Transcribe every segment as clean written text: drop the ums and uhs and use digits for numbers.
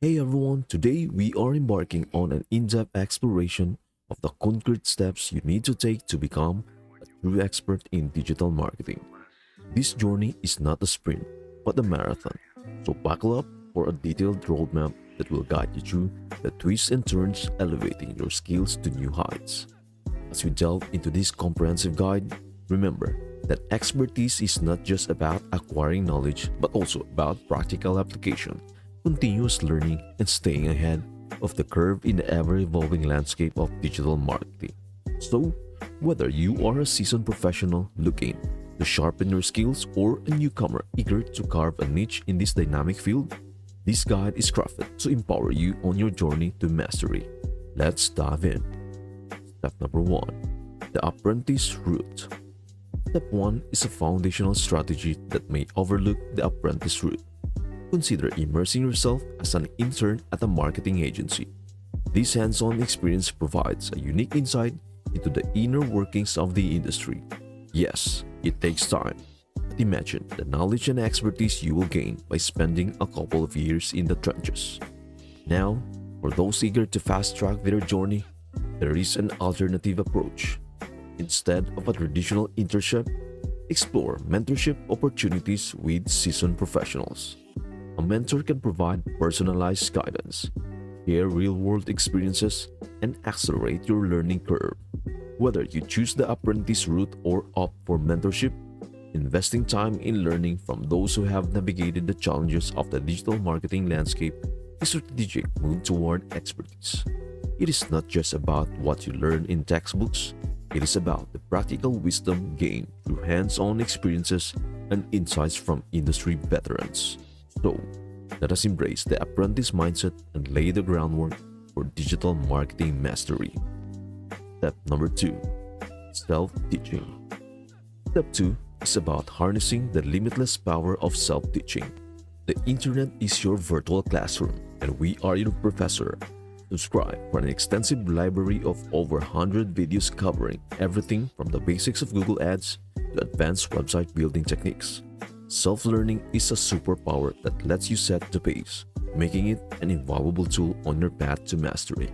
Hey everyone, today we are embarking on an in-depth exploration of the concrete steps you need to take to become a true expert in digital marketing. This journey is not a sprint, but a marathon. So buckle up for a detailed roadmap that will guide you through the twists and turns, elevating your skills to new heights. As we delve into this comprehensive guide, remember that expertise is not just about acquiring knowledge, but also about practical application, continuous learning, and staying ahead of the curve in the ever evolving landscape of digital marketing. So, whether you are a seasoned professional looking to sharpen your skills or a newcomer eager to carve a niche in this dynamic field, this guide is crafted to empower you on your journey to mastery. Let's dive in. Step number 1, the apprentice route. Step 1 is a foundational strategy that may overlook the apprentice route. Consider immersing yourself as an intern at a marketing agency. This hands-on experience provides a unique insight into the inner workings of the industry. Yes, it takes time, but imagine the knowledge and expertise you will gain by spending a couple of years in the trenches. Now, for those eager to fast-track their journey, there is an alternative approach. Instead of a traditional internship, explore mentorship opportunities with seasoned professionals. A mentor can provide personalized guidance, share real-world experiences, and accelerate your learning curve. Whether you choose the apprentice route or opt for mentorship, investing time in learning from those who have navigated the challenges of the digital marketing landscape is a strategic move toward expertise. It is not just about what you learn in textbooks, it is about the practical wisdom gained through hands-on experiences and insights from industry veterans. So, let us embrace the apprentice mindset and lay the groundwork for digital marketing mastery. Step number 2, self-teaching. Step 2 is about harnessing the limitless power of self-teaching. The internet is your virtual classroom, and we are your professor. Subscribe for an extensive library of over 100 videos covering everything from the basics of Google Ads to advanced website building techniques. Self-learning is a superpower that lets you set the pace, making it an invaluable tool on your path to mastery.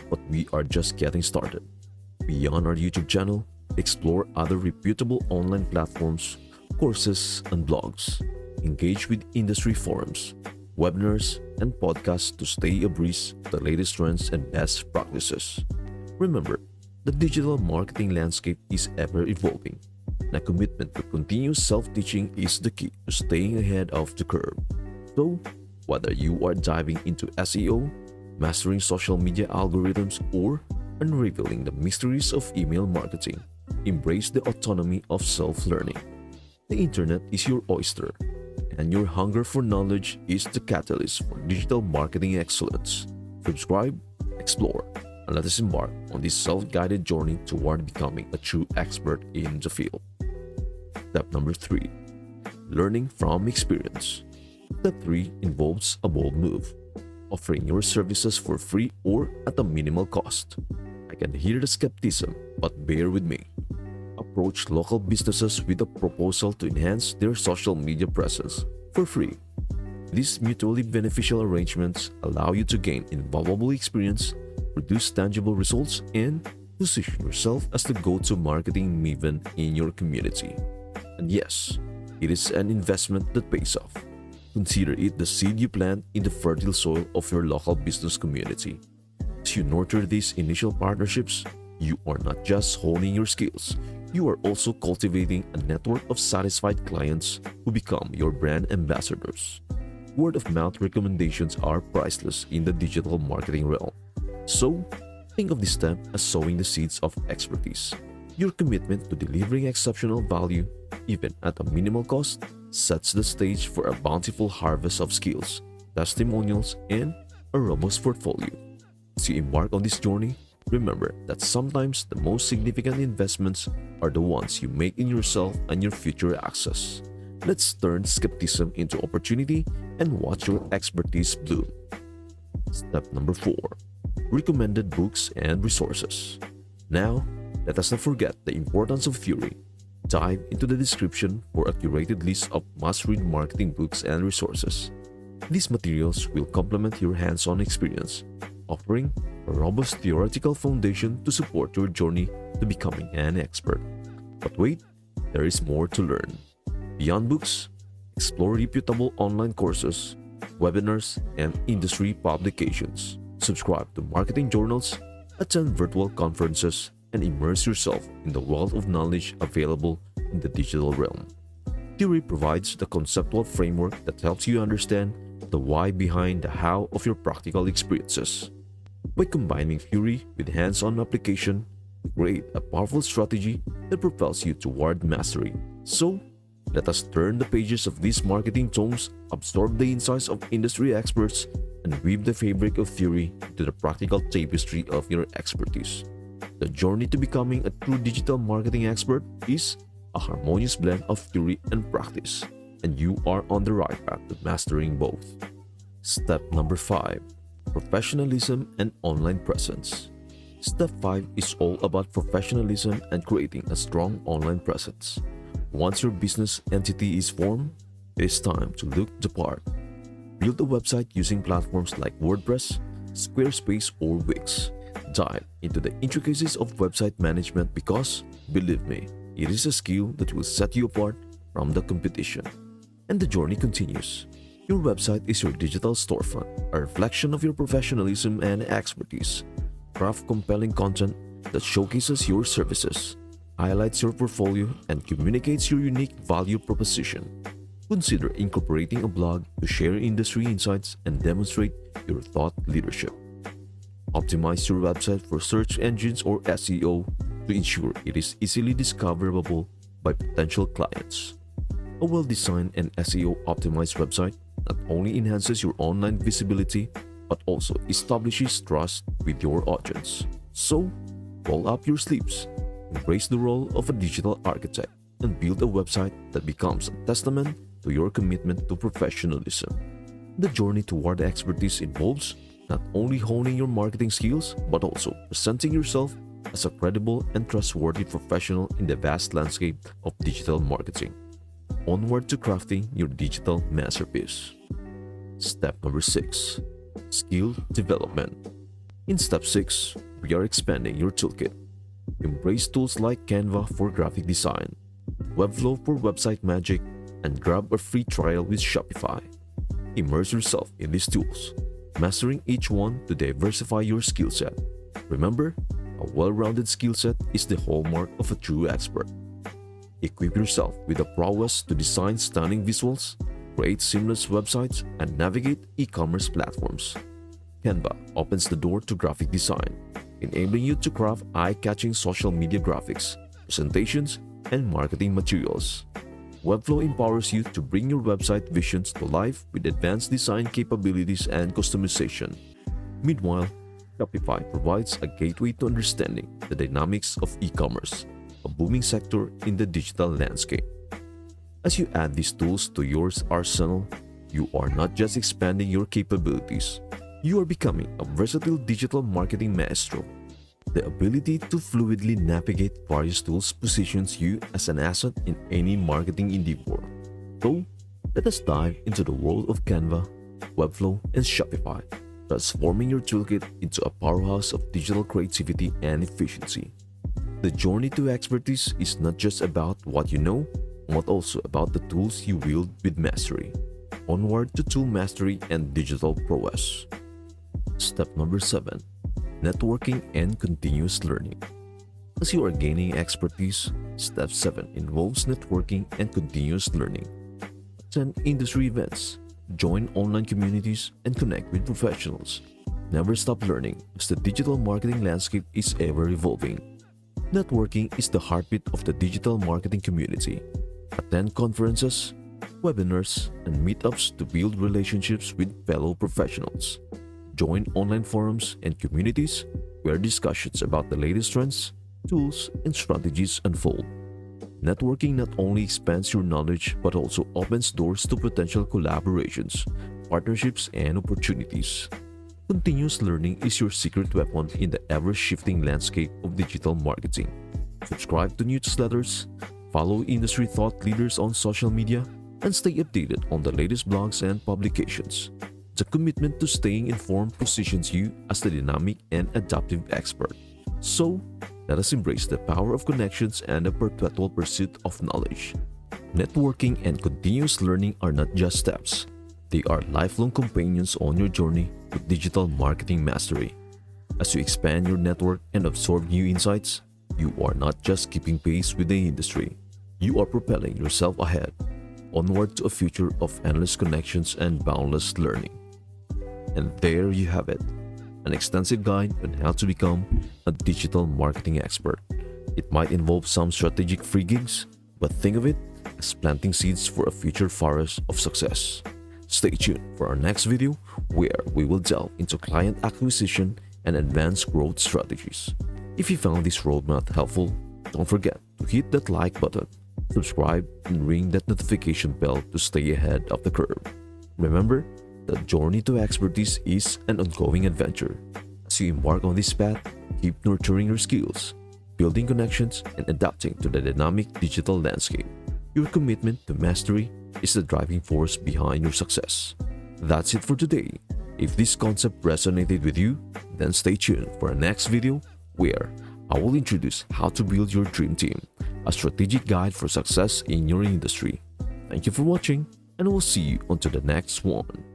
But we are just getting started. Beyond our YouTube channel, explore other reputable online platforms, courses, and blogs. Engage with industry forums, webinars, and podcasts to stay abreast of the latest trends and best practices. Remember, the digital marketing landscape is ever evolving, and a commitment to continuous self-teaching is the key to staying ahead of the curve. So, whether you are diving into SEO, mastering social media algorithms, or unraveling the mysteries of email marketing, embrace the autonomy of self-learning. The internet is your oyster, and your hunger for knowledge is the catalyst for digital marketing excellence. Subscribe, explore, and let us embark on this self-guided journey toward becoming a true expert in the field. Step number 3, learning from experience. Step 3 involves a bold move, offering your services for free or at a minimal cost. I can hear the skepticism, but bear with me. Approach local businesses with a proposal to enhance their social media presence for free. These mutually beneficial arrangements allow you to gain invaluable experience, produce tangible results, and position yourself as the go-to marketing maven in your community. And yes, it is an investment that pays off. Consider it the seed you plant in the fertile soil of your local business community. As you nurture these initial partnerships, you are not just honing your skills, you are also cultivating a network of satisfied clients who become your brand ambassadors. Word of mouth recommendations are priceless in the digital marketing realm. So, think of this step as sowing the seeds of expertise. Your commitment to delivering exceptional value, even at a minimal cost, sets the stage for a bountiful harvest of skills, testimonials, and a robust portfolio. As you embark on this journey, remember that sometimes the most significant investments are the ones you make in yourself and your future access. Let's turn skepticism into opportunity and watch your expertise bloom. Step number 4, recommended books and resources. Now, let us not forget the importance of theory. Dive into the description for a curated list of must-read marketing books and resources. These materials will complement your hands-on experience, offering a robust theoretical foundation to support your journey to becoming an expert. But wait, there is more to learn. Beyond books, explore reputable online courses, webinars, and industry publications. Subscribe to marketing journals, attend virtual conferences, and immerse yourself in the wealth of knowledge available in the digital realm. Theory provides the conceptual framework that helps you understand the why behind the how of your practical experiences. By combining theory with hands-on application, you create a powerful strategy that propels you toward mastery. So, let us turn the pages of these marketing tomes, absorb the insights of industry experts, and weave the fabric of theory into the practical tapestry of your expertise. The journey to becoming a true digital marketing expert is a harmonious blend of theory and practice, and you are on the right path to mastering both. Step number 5. Professionalism and online presence. Step 5 is all about professionalism and creating a strong online presence. Once your business entity is formed, it is time to look the part. Build a website using platforms like WordPress, Squarespace, or Wix. Dive into the intricacies of website management because, believe me, it is a skill that will set you apart from the competition. And the journey continues. Your website is your digital storefront, a reflection of your professionalism and expertise. Craft compelling content that showcases your services, highlights your portfolio, and communicates your unique value proposition. Consider incorporating a blog to share industry insights and demonstrate your thought leadership. Optimize your website for search engines or SEO to ensure it is easily discoverable by potential clients. A well-designed and SEO-optimized website not only enhances your online visibility but also establishes trust with your audience. So, roll up your sleeves, embrace the role of a digital architect, and build a website that becomes a testament to your commitment to professionalism. The journey toward expertise involves not only honing your marketing skills but also presenting yourself as a credible and trustworthy professional in the vast landscape of digital marketing. Onward to crafting your digital masterpiece. Step number 6. Skill development. In step 6, we are expanding your toolkit. Embrace tools like Canva for graphic design, Webflow for website magic, and grab a free trial with Shopify. Immerse yourself in these tools, mastering each one to diversify your skill set. Remember, a well-rounded skill set is the hallmark of a true expert. Equip yourself with the prowess to design stunning visuals, create seamless websites, and navigate e-commerce platforms. Canva opens the door to graphic design, enabling you to craft eye-catching social media graphics, presentations, and marketing materials. Webflow empowers you to bring your website visions to life with advanced design capabilities and customization. Meanwhile, Shopify provides a gateway to understanding the dynamics of e-commerce, a booming sector in the digital landscape. As you add these tools to your arsenal, you are not just expanding your capabilities, you are becoming a versatile digital marketing maestro. The ability to fluidly navigate various tools positions you as an asset in any marketing endeavor. So, let us dive into the world of Canva, Webflow, and Shopify, transforming your toolkit into a powerhouse of digital creativity and efficiency. The journey to expertise is not just about what you know, but also about the tools you wield with mastery. Onward to tool mastery and digital prowess. Step number 7. Networking and continuous learning. As you are gaining expertise, step 7 involves networking and continuous learning. Attend industry events, join online communities, and connect with professionals. Never stop learning as the digital marketing landscape is ever evolving. Networking is the heartbeat of the digital marketing community. Attend conferences, webinars, and meetups to build relationships with fellow professionals. Join online forums and communities where discussions about the latest trends, tools, and strategies unfold. Networking not only expands your knowledge but also opens doors to potential collaborations, partnerships, and opportunities. Continuous learning is your secret weapon in the ever-shifting landscape of digital marketing. Subscribe to newsletters, follow industry thought leaders on social media, and stay updated on the latest blogs and publications. The commitment to staying informed positions you as the dynamic and adaptive expert. So, let us embrace the power of connections and the perpetual pursuit of knowledge. Networking and continuous learning are not just steps. They are lifelong companions on your journey to digital marketing mastery. As you expand your network and absorb new insights, you are not just keeping pace with the industry. You are propelling yourself ahead, onward to a future of endless connections and boundless learning. And there you have it, an extensive guide on how to become a digital marketing expert. It might involve some strategic free gigs, but think of it as planting seeds for a future forest of success. Stay tuned for our next video where we will delve into client acquisition and advanced growth strategies. If you found this roadmap helpful, don't forget to hit that like button, subscribe, and ring that notification bell to stay ahead of the curve. Remember, the journey to expertise is an ongoing adventure. As you embark on this path, keep nurturing your skills, building connections, and adapting to the dynamic digital landscape. Your commitment to mastery is the driving force behind your success. That's it for today. If this concept resonated with you, then stay tuned for our next video where I will introduce how to build your dream team, a strategic guide for success in your industry. Thank you for watching, and we'll see you onto the next one.